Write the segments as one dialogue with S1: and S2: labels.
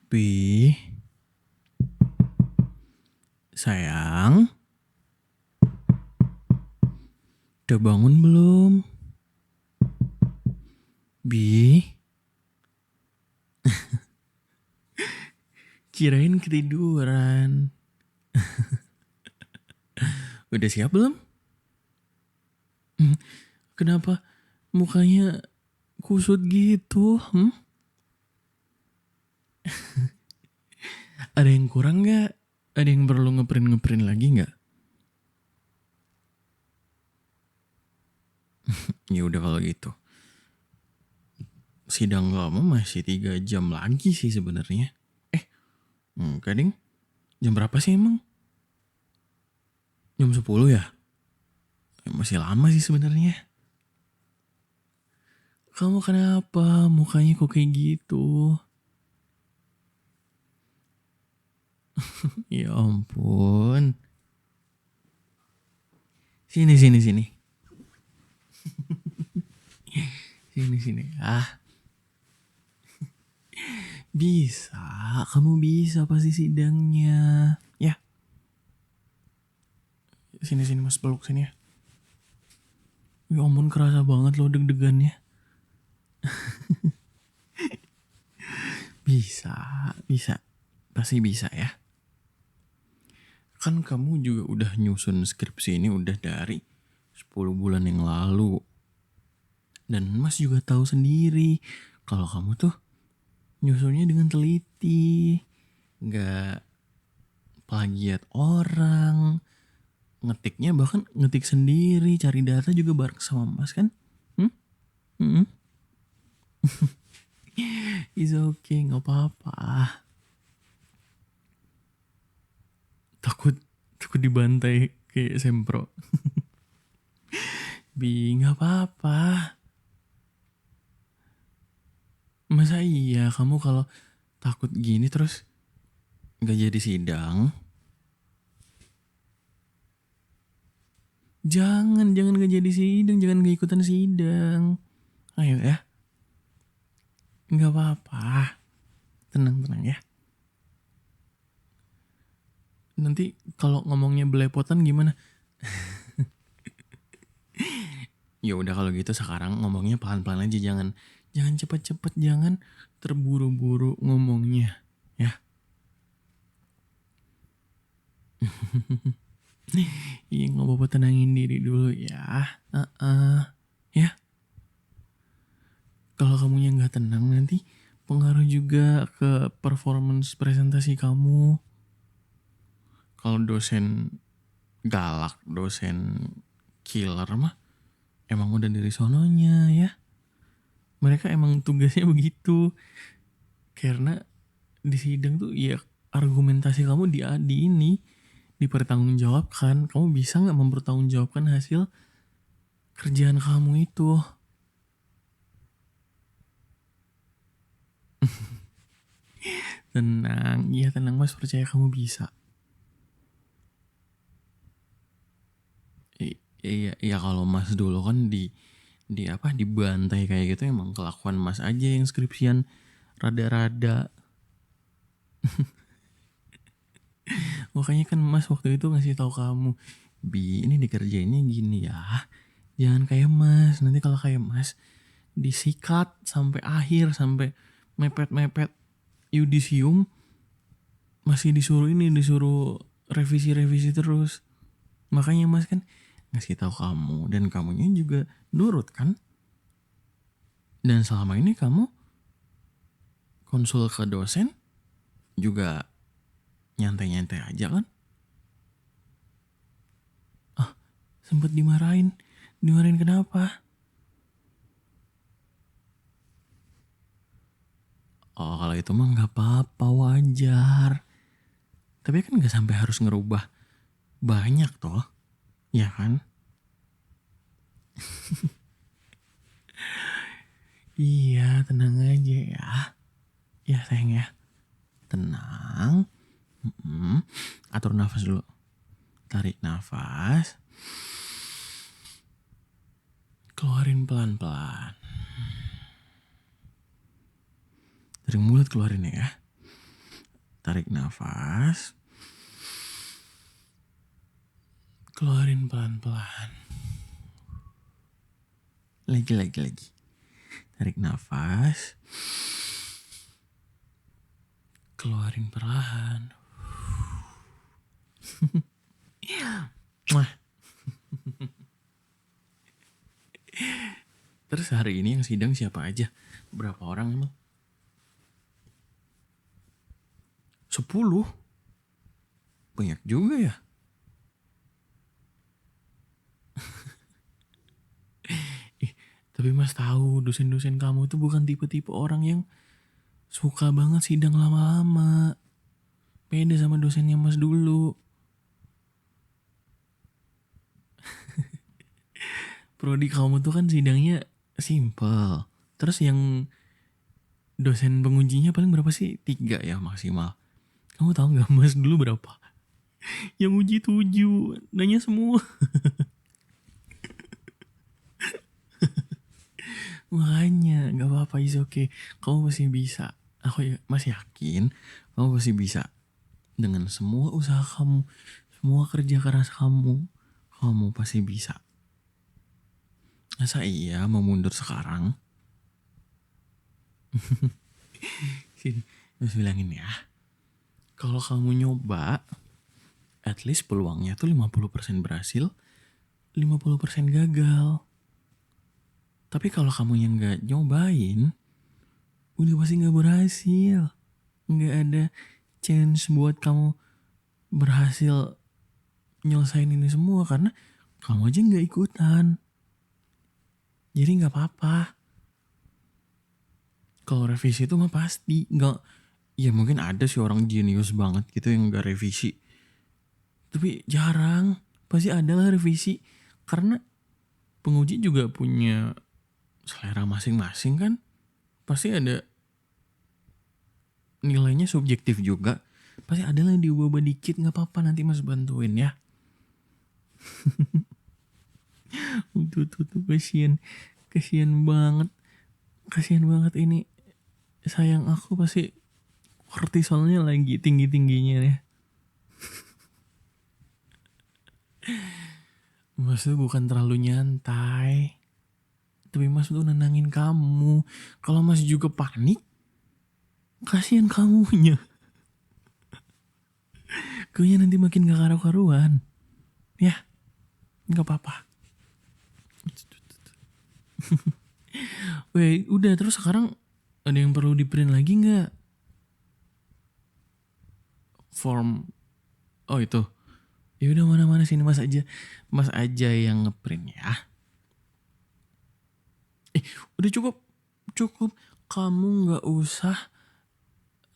S1: Pi, sayang, udah bangun belum? Bi, kirain ketiduran. Udah siap belum? Kenapa mukanya kusut gitu? Ada yang kurang gak? Ada yang perlu ngeprint lagi gak? Ya udah kalau gitu. Sidang kamu masih 3 jam lagi sih sebenarnya. Enggak ding. Jam berapa sih emang? Jam 10 ya? Masih lama sih sebenarnya. Kamu kenapa? Mukanya kok kayak gitu? Ya ampun. Sini. Sini. Bisa, kamu bisa pasti sidangnya. Ya, sini mas peluk sini ya. Ya ampun kerasa banget loh deg-degannya. Bisa. Pasti bisa ya. Kan kamu juga udah nyusun skripsi ini udah dari 10 bulan yang lalu. Dan Mas juga tahu sendiri kalau kamu tuh nyusunnya dengan teliti. Nggak plagiat orang. Ngetiknya bahkan ngetik sendiri, cari data juga bareng sama Mas kan? It's okay, nggak apa-apa. Takut dibantai kayak sempro. Bi, nggak apa-apa. Masa iya kamu kalau takut gini terus nggak jadi sidang? Jangan nggak jadi sidang, jangan nggak ikutan sidang. Ayo ya. Nggak apa-apa. Tenang ya. Nanti kalau ngomongnya belepotan gimana? Ya udah kalau gitu sekarang ngomongnya pelan-pelan aja, jangan cepet-cepet, jangan terburu-buru ngomongnya, ya. Iya nggak apa-apa, tenangin diri dulu ya. Ya. Kalau kamunya nggak tenang nanti pengaruh juga ke performance presentasi kamu. Kalau dosen galak, dosen killer mah emang udah dari sononya ya. Mereka emang tugasnya begitu. Karena di sidang tuh ya argumentasi kamu di ini dipertanggungjawabkan. Kamu bisa nggak mempertanggungjawabkan hasil kerjaan kamu itu? Tenang, iya tenang Mas, percaya kamu bisa. Iya kalau Mas dulu kan dibantai kayak gitu, emang kelakuan Mas aja yang skripsian rada-rada. Makanya kan Mas waktu itu ngasih tahu kamu, Bi ini dikerjainnya gini ya, jangan kayak Mas. Nanti kalau kayak Mas disikat sampai akhir, sampai mepet yudisium, masih disuruh revisi terus. Makanya Mas kan ngasih tahu kamu, dan kamunya juga nurut kan. Dan selama ini kamu konsul ke dosen juga nyantai aja kan? Sempet dimarahin kenapa? Oh kalau itu mah nggak apa-apa, wajar. Tapi kan nggak sampai harus ngerubah banyak toh, ya kan? Iya tenang aja ya. Ya sayang ya, tenang. Atur nafas dulu. Tarik nafas. Keluarin pelan-pelan. Dari mulut keluarin ya. Tarik nafas. Keluarin pelan-pelan. Lagi. Tarik nafas. Keluarin perlahan. Terus hari ini yang sidang siapa aja? Berapa orang emang? 10? Banyak juga ya. Tapi Mas tahu dosen-dosen kamu itu bukan tipe-tipe orang yang suka banget sidang lama-lama. Beda sama dosennya Mas dulu. Prodi kamu tuh kan sidangnya simple. Terus yang dosen pengujinya paling berapa sih? 3 ya maksimal. Kamu tahu nggak Mas dulu berapa? Yang uji 7, nanya semua. Makanya nggak apa-apa, is okay. Kamu pasti bisa. Aku masih yakin kamu pasti bisa. Dengan semua usaha kamu, semua kerja keras kamu pasti bisa. Masa iya mau mundur sekarang? Sini, harus bilangin ya. Kalau kamu nyoba, at least peluangnya tuh 50% berhasil, 50% gagal. Tapi kalau kamu yang gak nyobain, udah pasti gak berhasil. Gak ada chance buat kamu berhasil nyelesain ini semua karena kamu aja gak ikutan. Jadi gak apa-apa. Kalau revisi itu mah pasti gak. Ya mungkin ada sih orang jenius banget gitu yang gak revisi. Tapi jarang. Pasti ada lah revisi. Karena penguji juga punya selera masing-masing kan. Pasti ada nilainya subjektif juga. Pasti ada lah yang diubah-ubah dikit. Gak apa-apa, nanti Mas bantuin ya. Tuh kasian banget. Kasian banget ini. Sayang aku pasti kortisolnya lagi tinggi-tingginya ya. Mas tuh bukan terlalu nyantai. Tapi Mas tuh nenangin kamu. Kalau Mas juga panik, kasihan kamunya. Kayaknya nanti makin gak karu-karuan. Ya, gak apa-apa. Weh, udah terus sekarang ada yang perlu di print lagi gak? Form. Oh itu. Ya udah mana-mana sini Mas aja yang ngeprint ya. Udah cukup. Kamu nggak usah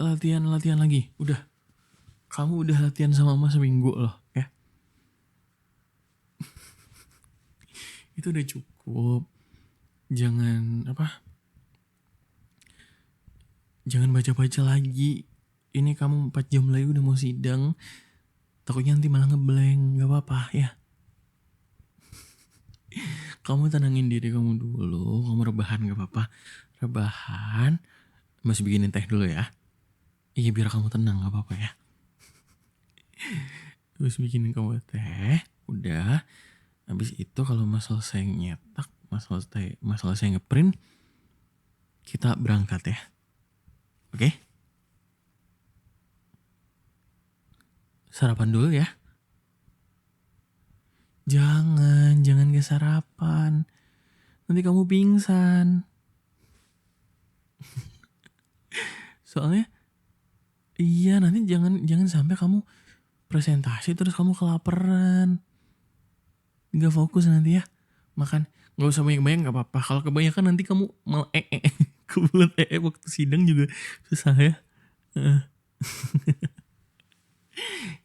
S1: latihan lagi. Udah. Kamu udah latihan sama Mas seminggu loh ya. Itu udah cukup. Jangan Jangan baca-baca lagi. Ini kamu 4 jam lagi udah mau sidang. Takutnya nanti malah ngeblank. Gak apa-apa ya. Kamu tenangin diri kamu dulu. Kamu rebahan gak apa-apa. Rebahan. Masih bikinin teh dulu ya. Iya biar kamu tenang gak apa-apa ya. Terus bikinin kamu teh. Udah. Habis itu kalau Mas selesai nyetak. Mas selesai ngeprint. Kita berangkat ya. Oke? Sarapan dulu ya. Jangan gak sarapan. Nanti kamu pingsan. Soalnya iya nanti jangan sampai kamu presentasi terus kamu kelaparan. Gak fokus nanti ya. Makan gak usah banyak-banyak gak apa-apa. Kalau kebanyakan nanti kamu malah kebelet waktu sidang juga susah ya.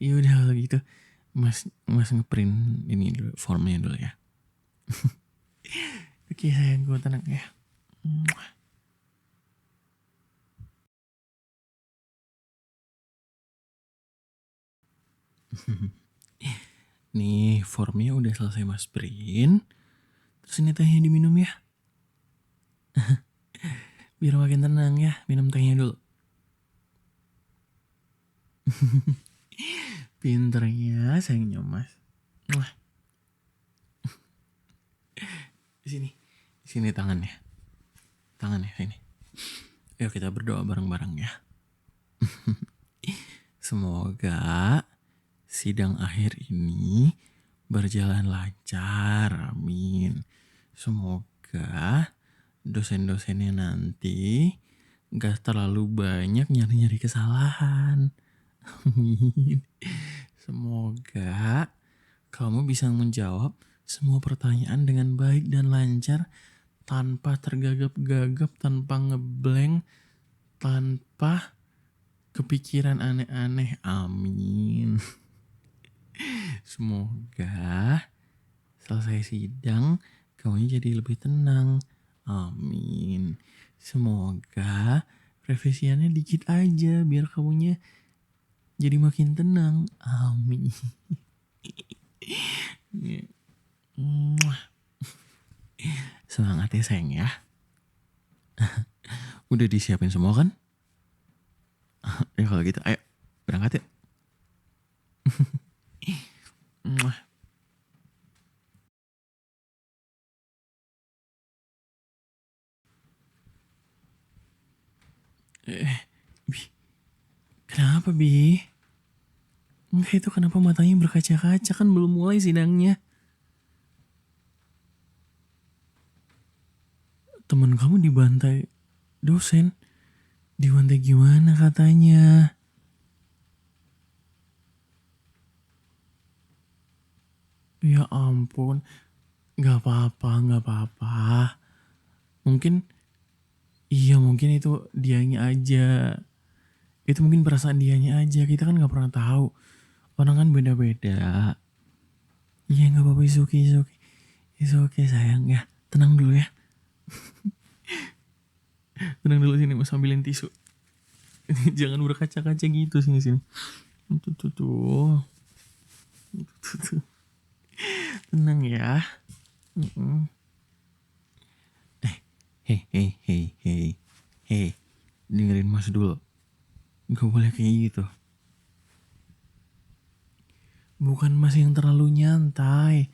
S1: Ya udah kalau gitu Mas ngeprint ini dulu formnya dulu ya. Oke sayang, gue tenang ya. Nih formnya udah selesai Mas print. Terus ini tehnya diminum ya. Biar makin tenang ya, minum tehnya dulu. Pinternya sayangnya mas. Mwah. Di sini tangannya sini. Yuk kita berdoa bareng-bareng ya. Semoga sidang akhir ini berjalan lancar, amin. Semoga dosen-dosennya nanti gak terlalu banyak nyari-nyari kesalahan, amin. Semoga kamu bisa menjawab semua pertanyaan dengan baik dan lancar, tanpa tergagap-gagap, tanpa ngeblank, tanpa kepikiran aneh-aneh, amin. Semoga selesai sidang kamu jadi lebih tenang, amin. Semoga revisiannya dikit aja biar kamunya jadi makin tenang, amin. Semangat ya sayang ya. Udah disiapin semua kan? Ya kalau gitu ayo berangkat yuk. Bi, kenapa Bi? Enggak, itu kenapa matanya berkaca-kaca, kan belum mulai sidangnya. Temen kamu dibantai dosen. Dibantai gimana katanya? Ya ampun. Gak apa-apa. Mungkin itu dianya aja. Itu mungkin perasaan dianya aja. Kita kan gak pernah tahu. Orang kan beda-beda. Iya gak apa-apa, it's okay sayang ya. Tenang dulu ya. Tenang dulu, sini mas ambilin tisu. Jangan berkaca-kaca gitu, sini. Tuh. Tenang ya. Hei, dengerin mas dulu. Gak boleh kayak gitu. Bukan mas yang terlalu nyantai,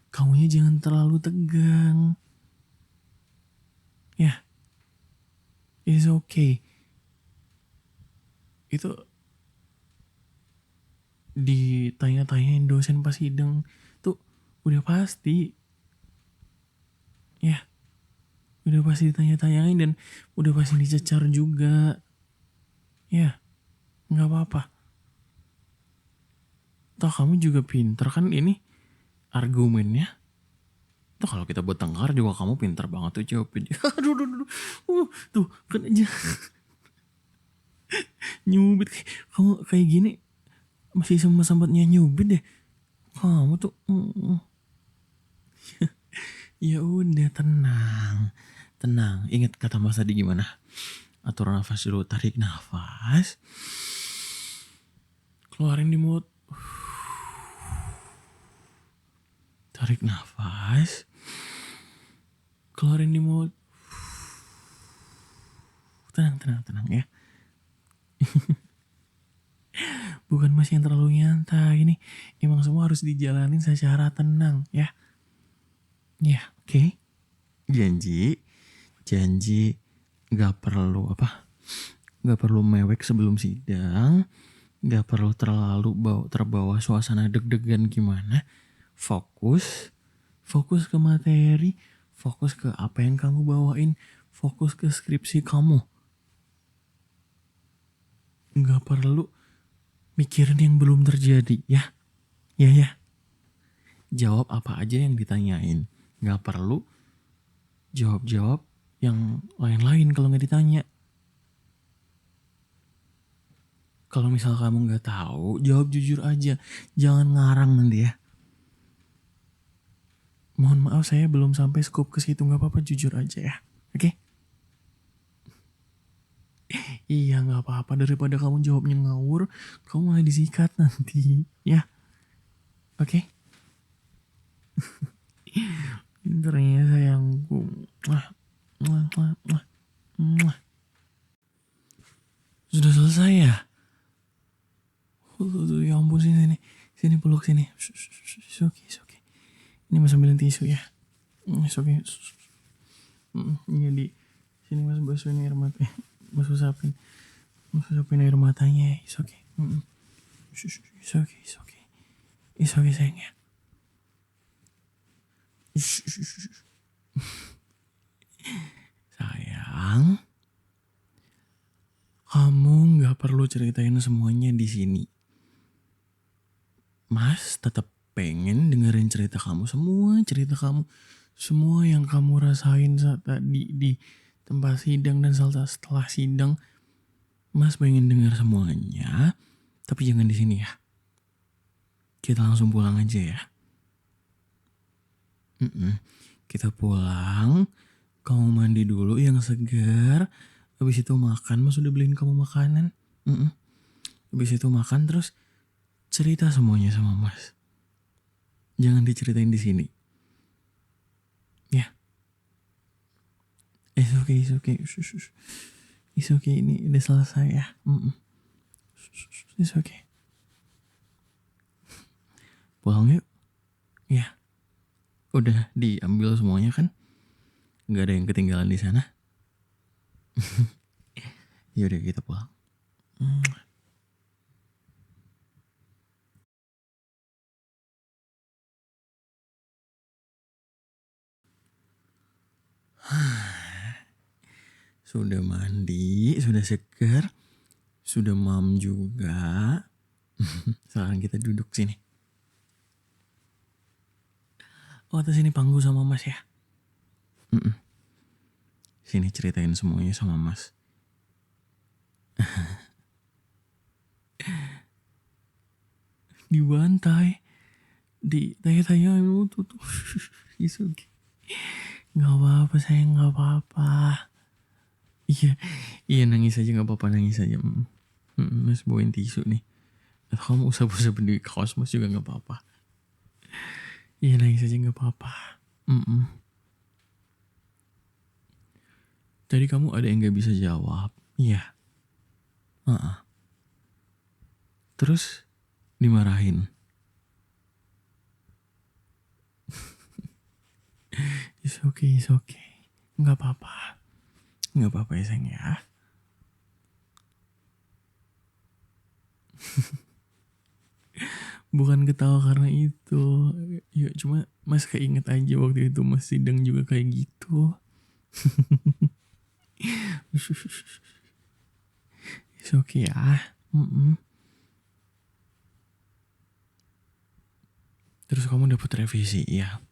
S1: kamunya jangan terlalu tegang. Ya, it's okay. Itu ditanya-tanyain dosen pas sidang tuh udah pasti. Ya, udah pasti ditanya-tanyain dan udah pasti dicecar juga. Ya, gak apa-apa. Toh kamu juga pinter kan, ini argumennya. Tuh kalau kita bertengkar juga kamu pinter banget tuh jawabin. Aduh. Tuh kan aja. Nyubit kamu kayak gini masih sempatnya nyubit deh. Kamu tuh ya udah tenang. Ingat kata Mas tadi gimana? Atur nafas dulu, tarik nafas. Keluarin di mulut. Tarik nafas. Keluarin di mulut. Tenang ya. Bukan Mas yang terlalu nyantai. Ini emang semua harus dijalanin secara tenang ya. Ya, oke. Janji gak perlu mewek sebelum sidang, gak perlu terlalu terbawa suasana deg-degan gimana. Fokus ke materi, fokus ke apa yang kamu bawain, fokus ke skripsi kamu. Gak perlu mikirin yang belum terjadi ya. Ya. Jawab apa aja yang ditanyain. Gak perlu jawab yang lain-lain kalau gak ditanya. Kalau misal kamu gak tahu, jawab jujur aja. Jangan ngarang nanti ya. Mohon maaf saya belum sampai scope ke situ, gak apa-apa, jujur aja ya. Oke? Iya gak apa-apa, daripada kamu jawabnya ngawur, kamu malah disikat nanti. Ya? Oke? Pinternya sayangku. Sudah selesai ya? Tuh, ya ampun, sini peluk sini. It's okay. Ini mas ambilin tisu ya. It's okay. Ini di sini mas basuhin air mata. Mas usapin air matanya. It's okay. It's okay sayang ya. Sayang, kamu nggak perlu ceritain semuanya di sini. Mas tetap pengen dengerin cerita kamu, semua yang kamu rasain saat tadi di tempat sidang dan setelah sidang. Mas pengen denger semuanya, tapi jangan di sini ya. Kita langsung pulang aja ya. Kita pulang, kamu mandi dulu yang segar. Habis itu makan, mas udah beliin kamu makanan. Habis itu makan terus cerita semuanya sama mas. Jangan diceritain di sini. Ya. It's okay. It's okay, ini udah selesai ya. It's okay. Pulang yuk. Ya. Udah diambil semuanya kan? Gak ada yang ketinggalan di sana. Yaudah kita pulang. Sudah mandi, sudah segar, sudah mam juga. Sekarang kita duduk sini. Atas sini panggu sama mas ya. Sini ceritain semuanya sama mas. Dibantai, ditanya-tanya tuh. It's okay. Gak apa-apa sayang, gak apa-apa. Iya nangis aja, gak apa-apa, nangis aja. Mas bawain tisu nih. Atau kamu usap-usap di kaos mas juga gak apa-apa. Iya nangis aja gak apa-apa. Tadi kamu ada yang gak bisa jawab. Iya. Terus dimarahin. It's okay. Gak apa-apa ya sayang ya. Bukan ketawa karena itu. Ya cuma mas keinget aja waktu itu mas sidang juga kayak gitu. It's okay ya. Terus kamu dapat revisi ya.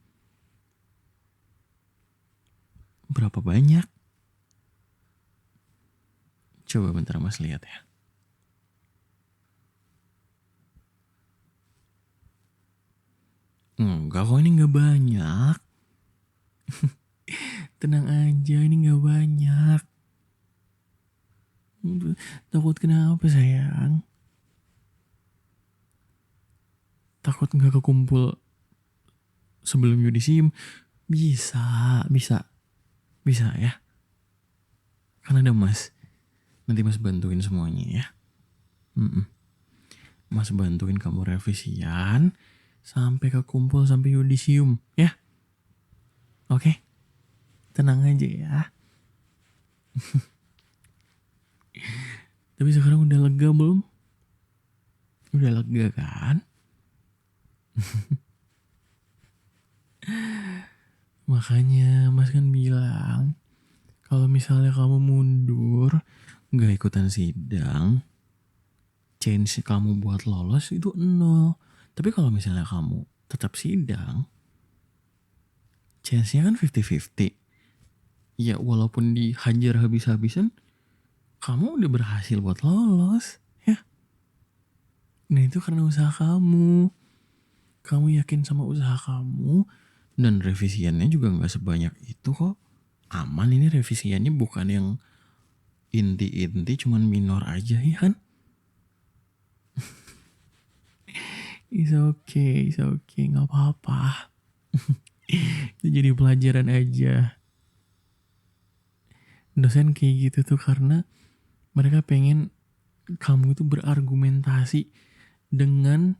S1: Berapa banyak? Coba bentar mas lihat ya. Enggak kok, ini gak banyak. Tenang aja, ini gak banyak. Takut kenapa sayang? Takut gak kekumpul sebelum yudisium? Bisa ya. Kan ada mas. Nanti mas bantuin semuanya ya. Mas bantuin kamu revisian sampai kekumpul sampai yudisium ya. Oke? Tenang aja ya. Tapi sekarang udah lega belum? Udah lega kan? Makanya mas kan bilang, kalau misalnya kamu mundur, gak ikutan sidang, chance kamu buat lolos itu 0. Tapi kalau misalnya kamu tetap sidang, chance-nya kan 50-50. Ya walaupun dihajar habis-habisan, kamu udah berhasil buat lolos ya. Nah itu karena usaha kamu. Kamu yakin sama usaha kamu. Dan revisiannya juga gak sebanyak itu kok. Aman, ini revisiannya bukan yang inti-inti, cuman minor aja ya kan. It's okay, gak apa-apa. Itu jadi pelajaran aja. Dosen kayak gitu tuh karena mereka pengen kamu itu berargumentasi dengan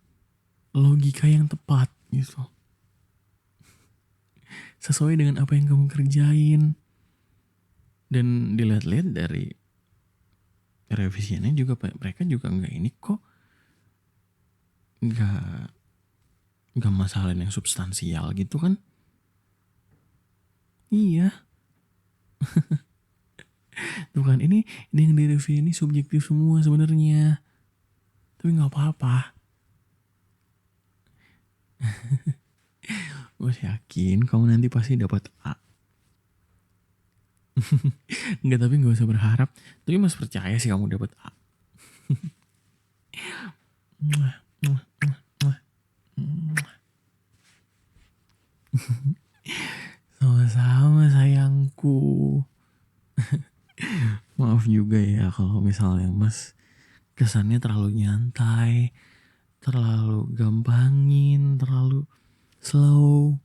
S1: logika yang tepat gitu. Sesuai dengan apa yang kamu kerjain. Dan dilihat-lihat dari revisiannya juga mereka juga nggak ini kok, nggak masalah yang substansial gitu kan. Iya tuh kan, ini yang direview ini subjektif semua sebenarnya, tapi nggak apa-apa. Gue yakin kamu nanti pasti dapat A. Enggak, tapi nggak usah berharap, tapi mas percaya sih kamu dapat A. Sama-sama sayangku. Maaf juga ya kalau misalnya mas kesannya terlalu nyantai, terlalu gampangin, terlalu slow.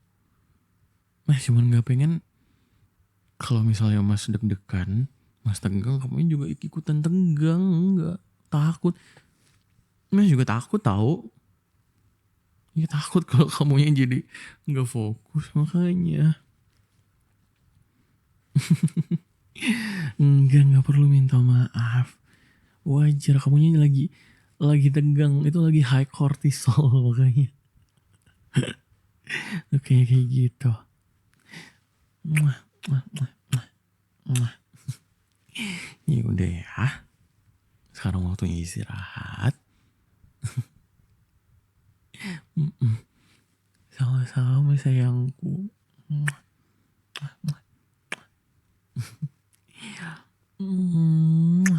S1: Mas cuman gak pengen kalau misalnya mas deg-degan, mas tegang, kamu juga ikutan tegang. Enggak, takut. Mas juga takut tahu. Ya takut kalau kamunya jadi gak fokus, makanya. Enggak perlu minta maaf. Wajar, kamunya lagi tegang, itu lagi high cortisol makanya. Oke, kayak gitu. Muah, muah, muah, muah, muah. Ya udah ya. Sekarang waktunya istirahat. Sama-sama sayangku. Muah, muah, muah.